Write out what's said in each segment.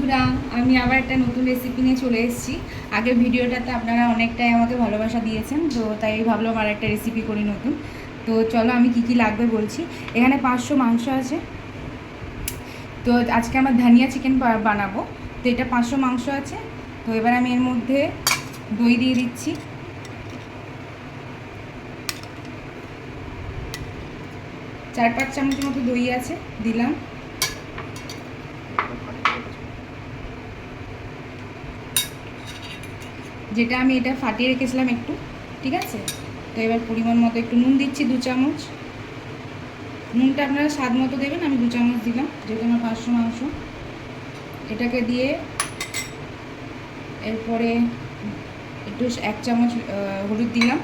বন্ধুরা, আমি আবার একটা নতুন রেসিপি নিয়ে চলে এসেছি। আগের ভিডিওটাতে আপনারা অনেকটাই আমাকে ভালোবাসা দিয়েছেন, তো তাই ভাবলাম আর একটা রেসিপি করি নতুন। তো চলো আমি কি কি লাগবে বলছি। এখানে 500 মাংস আছে। তো আজকে আমার ধনিয়া চিকেন বানাবো। তো এটা 500 মাংস আছে। তো এবার আমি এর মধ্যে দই দিয়ে দিচ্ছি। 4-5 চামচের মতো দই আছে, দিলাম। যেটা আমি এটা ফাটিয়ে রেখেছিলাম একটু, ঠিক আছে। তো এবার পরিমাণ মতো একটু নুন দিচ্ছি, 2 চামচ। নুনটা আপনারা স্বাদ মতো দেবেন, আমি 2 চামচ দিলাম যেহেতু আমার 500 মাংস। এটাকে দিয়ে এরপরে একটু 1 চামচ হলুদ দিলাম।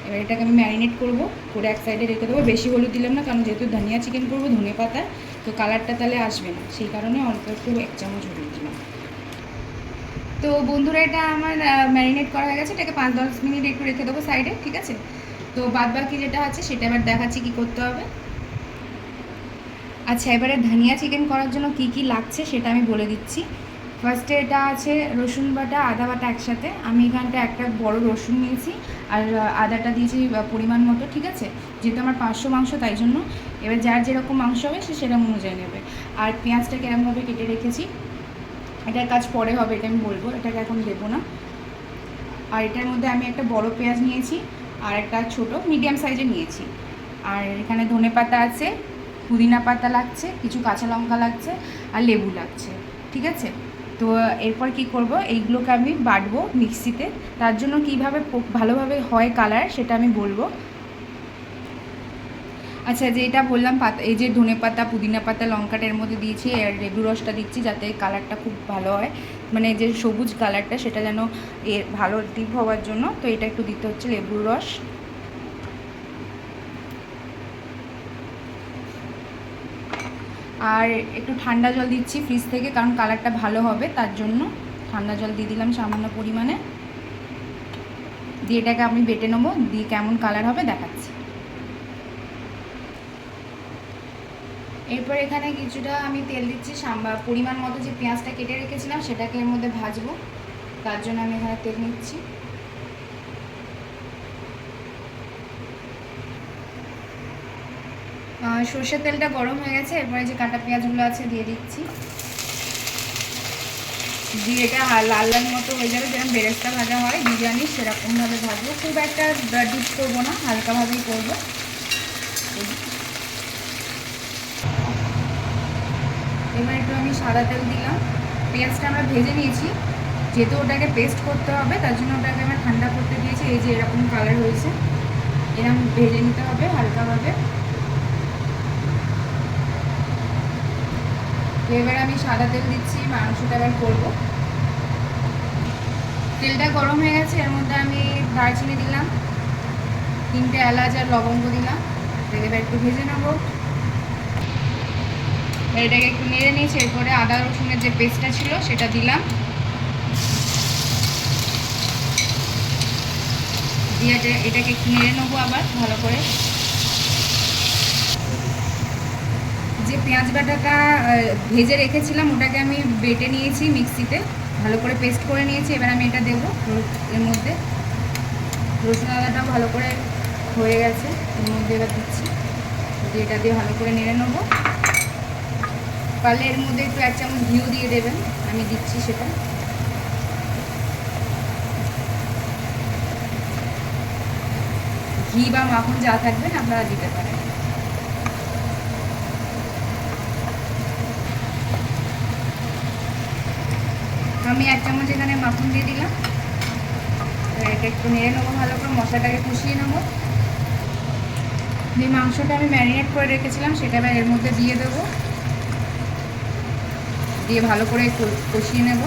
এবার এটাকে আমি ম্যারিনেট করব, করে এক সাইডে রেখে দেবো। বেশি হলুদ দিলাম না, কারণ যেহেতু ধনিয়া চিকেন করবো ধনে পাতায়, তো কালারটা তাহলে আসবে না, সেই কারণে অল্প একটু 1 চামচ হলুদ দিলাম। তো বন্ধুরা, এটা আমার ম্যারিনেট করা হয়ে গেছে। এটাকে 5-10 মিনিট একটু রেখে দেবো সাইডে, ঠিক আছে। তো বাদ বাকি যেটা আছে সেটা এবার দেখাচ্ছি কি করতে হবে। আচ্ছা, এবারে ধনিয়া চিকেন করার জন্য কি কি লাগছে সেটা আমি বলে দিচ্ছি। ফার্স্টে এটা আছে রসুন বাটা, আদা বাটা একসাথে। আমি এখানটা একটা বড় রসুন নিয়েছি, আর আদাটা দিয়েছি পরিমাণ মতো, ঠিক আছে। যেহেতু আমার 500 মাংস, তাই জন্য এবার যার যেরকম মাংস হবে সে সেরকম অনুযায়ী নেবে। আর পেঁয়াজটা কেরমভাবে কেটে রেখেছি, এটার কাজ পরে হবে, এটা আমি বলবো, এটাকে এখন দেবো না। আর এটার মধ্যে আমি একটা বড় পেঁয়াজ নিয়েছি, আর একটা ছোট মিডিয়াম সাইজে নিয়েছি। আর এখানে ধনে পাতা আছে, পুদিনা পাতা লাগছে, কিছু কাঁচা লঙ্কা লাগছে, আর লেবু লাগছে, ঠিক আছে। তো এরপর কি করব, এইগুলোকে আমি বাটবো মিক্সিতে। তার জন্য কিভাবে ভালোভাবে হয় কালার সেটা আমি বলবো। আচ্ছা, যে এটা বললাম পাতা, এই যে ধনে পাতা, পুদিনা পাতা, লঙ্কাটা এর মধ্যে দিয়েছি, আর লেবু রসটা দিচ্ছি যাতে কালারটা খুব ভালো হয়, মানে যে সবুজ কালারটা সেটা যেন এর ভালো ডিপ হওয়ার জন্য। তো এটা একটু দিতে হচ্ছে লেবুর রস। আর একটু ঠান্ডা জল দিচ্ছি ফ্রিজ থেকে, কারণ কালারটা ভালো হবে, তার জন্য ঠান্ডা জল দিয়ে দিলাম সামান্য পরিমাণে। দিয়ে এটাকে আমি বেটে নেবো, দিয়ে কেমন কালার হবে দেখাচ্ছি। এরপর এখানে কিছুটা আমি তেল দিচ্ছি, পরিমাণ মতো। যে পেঁয়াজটা কেটে রেখেছিলাম সেটাকে এর মধ্যে ভাজবো, তার জন্য আমি এখানে তেল নিচ্ছি। সর্ষের তেলটা গরম হয়ে গেছে। এরপরে যে কাটা পেঁয়াজগুলো আছে দিয়ে দিচ্ছি, দিয়ে এটা লাল লাল মতো হয়ে যাবে, যেরকম বেরেস্তা ভাজা হয় বিরিয়ানি, সেরকমভাবে ভাজবো। খুব একটা ডিপ করবো না, হালকাভাবেই করবো। এবার একটু আমি সাদা তেল দিলাম। পেঁয়াজটা আমরা ভেজে নিয়েছি, যেহেতু ওটাকে পেস্ট করতে হবে তার জন্য ওটাকে আমরা ঠান্ডা করতে দিয়েছি। এই যে এরকম কালার হয়েছে, এরকম ভেজে নিতে হবে হালকাভাবে। এবার আমি সাদা তেল দিচ্ছি, মাংসটা এবার করবো। তেলটা গরম হয়ে গেছে, এর মধ্যে আমি দারচিনি দিলাম, 3টে এলাচ আর লবঙ্গ দিলাম। এবার একটু ভেজে নেবো। এটাকে একটু নেড়ে নিয়েছি। এরপরে আদা রসুনের যে পেস্টটা ছিল সেটা দিলাম, দিয়ে এটাকে একটু নেড়ে নেবো আবার ভালো করে। যে পেঁয়াজ বাটাটা ভেজে রেখেছিলাম ওটাকে আমি বেটে নিয়েছি মিক্সিতে, ভালো করে পেস্ট করে নিয়েছি। এবার আমি এটা দেবো এর মধ্যে। রসুন আদাটাও ভালো করে হয়ে গেছে, এর মধ্যে এবার দিচ্ছি। দিয়ে এটা দিয়ে ভালো করে নেড়ে নেবো। পারলে এর মধ্যে একটু 1 চামচ ঘিও দিয়ে দেবেন, আমি দিচ্ছি সেটা। ঘি বা মাখন যা থাকবেন আপনারা দিতে পারেন। আমি 1 চামচ এখানে মাখন দিয়ে দিলাম। এটা একটু নেড়ে নেবো ভালো করে, মশলাটাকে কষিয়ে নেবো। যে মাংসটা আমি ম্যারিনেট করে রেখেছিলাম সেটা এবার এর মধ্যে দিয়ে দেবো, দিয়ে ভালো করে কষিয়ে নেব।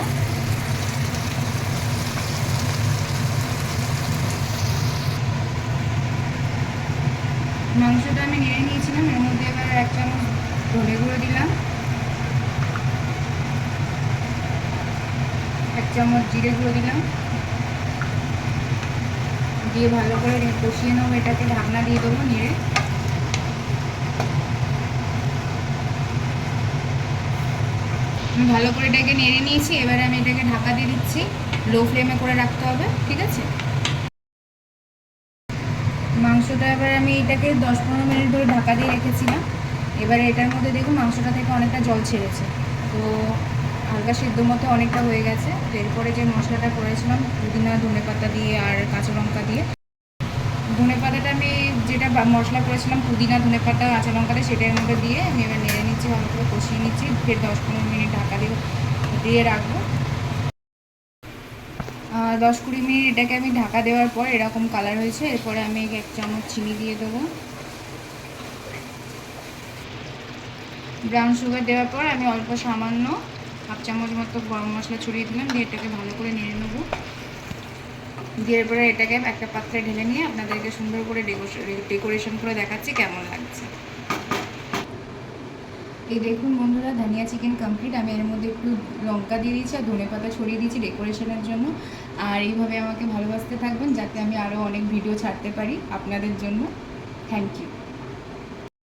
মাংসটা আমি নেড়ে নিয়েছিলাম, এর মধ্যে এবার 1 চামচ ধনে গুঁড়ো দিলাম, 1 চামচ জিরে গুঁড়ো দিলাম, দিয়ে ভালো করে কষিয়ে নেবো। এটাকে ঢাকনা দিয়ে দেবো নেড়ে। আমি ভালো করে এটাকে নেড়ে নিয়েছি। এবারে আমি এটাকে ঢাকা দিয়ে দিচ্ছি, লো ফ্লেমে করে রাখতে হবে, ঠিক আছে। মাংসটা এবার আমি এটাকে 10-15 মিনিট ধরে ঢাকা দিয়ে রেখেছিলাম। এবারে এটার মধ্যে দেখুন মাংসটা থেকে অনেকটা জল ছেড়েছে, তো হালকা সিদ্ধ মতো অনেকটা হয়ে গেছে। তো এরপরে যে মশলাটা করেছিলাম পুদিনা ধনেপাতা দিয়ে আর কাঁচা লঙ্কা দিয়ে, ধনেপাতাটা আমি যেটা মশলা করেছিলাম পুদিনা ধনেপাতা কাঁচা লঙ্কাটা সেটার মধ্যে দিয়ে আমি এবার নেড়ে নিচ্ছি, ভালো করে কষিয়ে নিচ্ছি। ফের 10-15 মিনিট ঢাকা দিয়ে রাখবো। 10-20 মিনিট এটাকে আমি ঢাকা দেওয়ার পর এরকম কালার হয়েছে। এরপরে আমি 1 চামচ চিনি দিয়ে দেবো। ব্রাউন সুগার দেওয়ার পর আমি অল্প সামান্য 1/2 চামচ মতো গরম মশলা ছড়িয়ে দিলাম, দিয়ে এটাকে ভালো করে নেড়ে নেবো। দিয়ে এরপরে এটাকে একটা পাত্রে ঢেলে নিয়ে আপনাদেরকে সুন্দর করে ডেকোরেশন করে দেখাচ্ছি কেমন লাগছে। এই দেখুন বন্ধুরা, ধনিয়া চিকেন কমপ্লিট। আমি এর মধ্যে একটু লঙ্কা দিয়ে দিয়েছি আর ধনেপাতা ছড়িয়ে দিয়েছি ডেকোরেশনের জন্য। আর এইভাবে আমাকে ভালোবাসতে থাকবেন যাতে আমি আরও অনেক ভিডিও ছাড়তে পারি আপনাদের জন্য। Thank you.